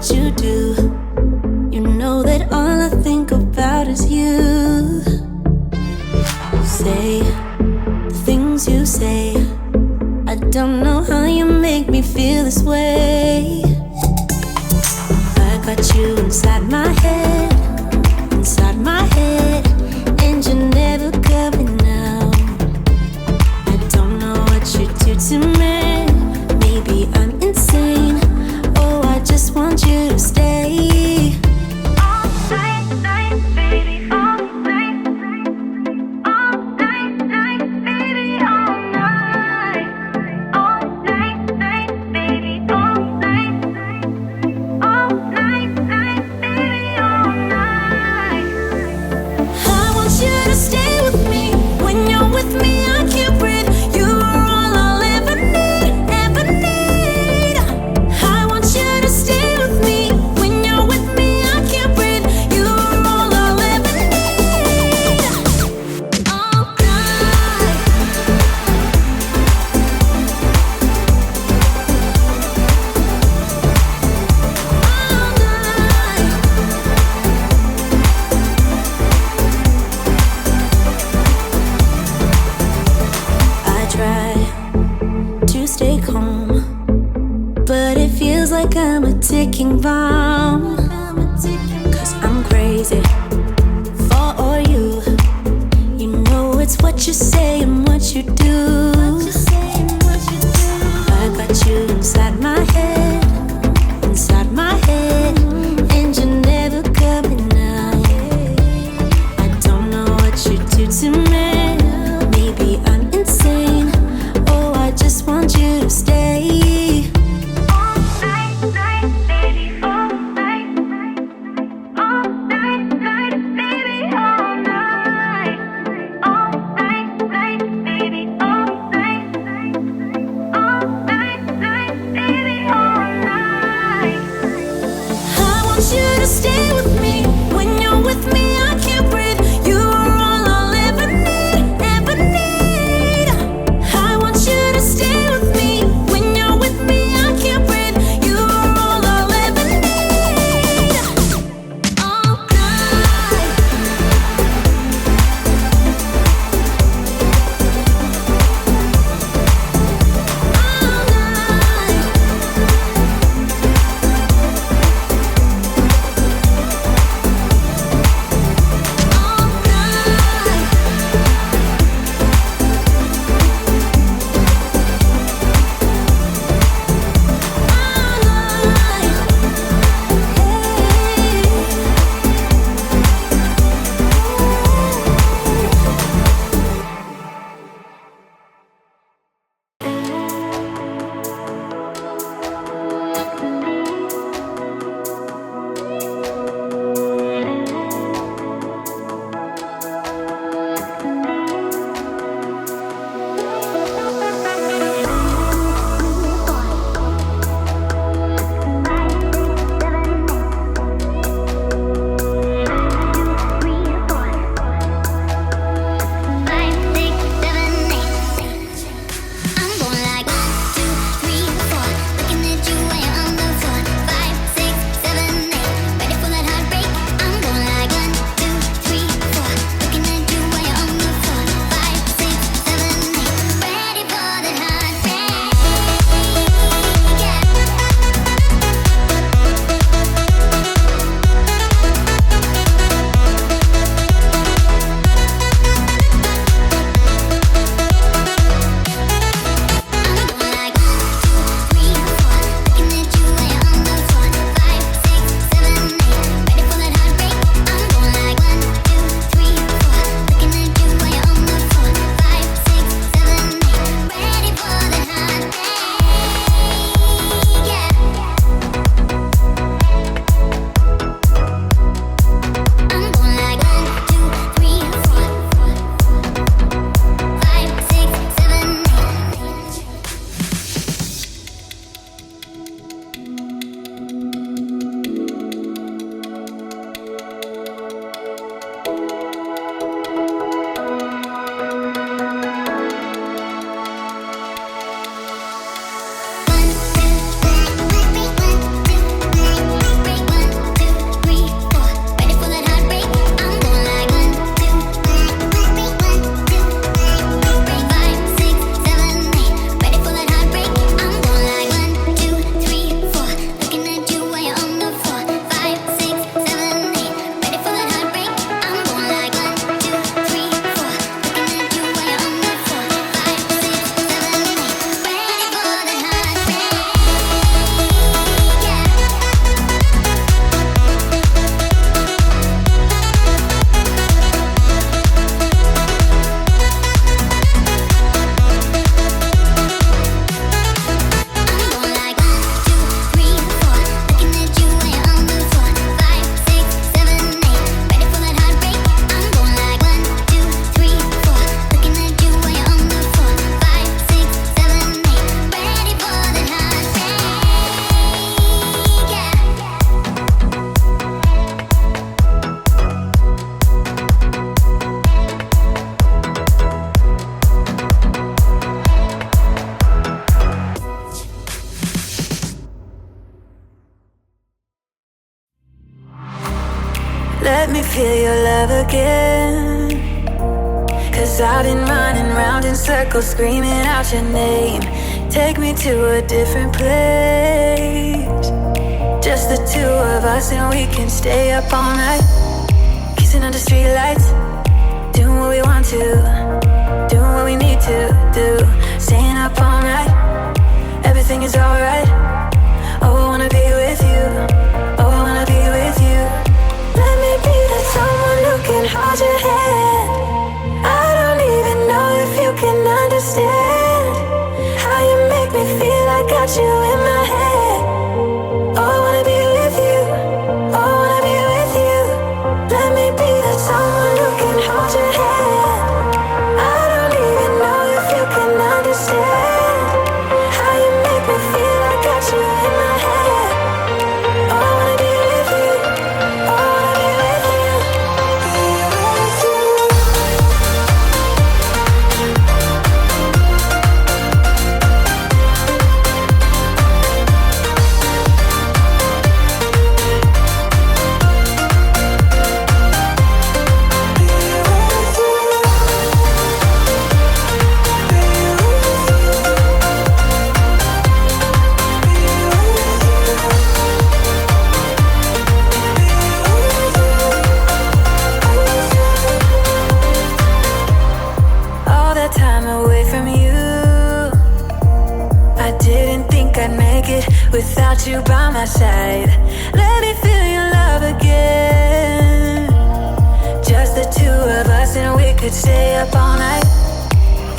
what you do. You know that all I think about is you. Say the things you say. I don't know how you make me feel this way. I got you inside my head, and you're never coming out. I don't know what you do to me. Maybe I'm insane. Oh, I just want you to stay. All night, night, baby, all night. All night, night, baby, all night. All night, night, baby, all night. All night, night, baby, all night. I want you to stay with me. When you're with me, I can't breathe. You are all I'll ever need, ever need. I want you to stay with me. When you're with me, I can't breathe. You are all I'll ever need. All night. All night. I try to stay calm, but it feels like I'm a ticking bomb. Cause I'm crazy for all you. You know it's what you say and what you do. I got you inside my head, and you're never coming out. I don't know what you do to me. Maybe I'm insane. Oh, I just want you to stay. All night, night, baby, all night. All night, night, baby, all night. All night, night, love again. 'Cause I've been running round in circles, screaming out your name. Take me to a different place, just the two of us, and we can stay up all night, kissing under streetlights, doing what we want to, doing what we need to do, staying up all night, everything is alright. Oh, I wanna be with you, oh, I wanna be with you. Let me be that someone who can hold your hand. I don't even know if you can understand how you make me feel. I got you in my head. Oh, I wanna be with you, oh, I wanna be with you. Let me be that someone who can hold your hand. I don't even know if you can understand how you make me feel. I got you in my head. Oh, I wanna be with you, oh, I wanna be with you, be with you. All that time away from you, I didn't think I'd make it without you by my side. Let me feel your love again, just the two of us, and we could stay up all night,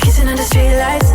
kissing under streetlights,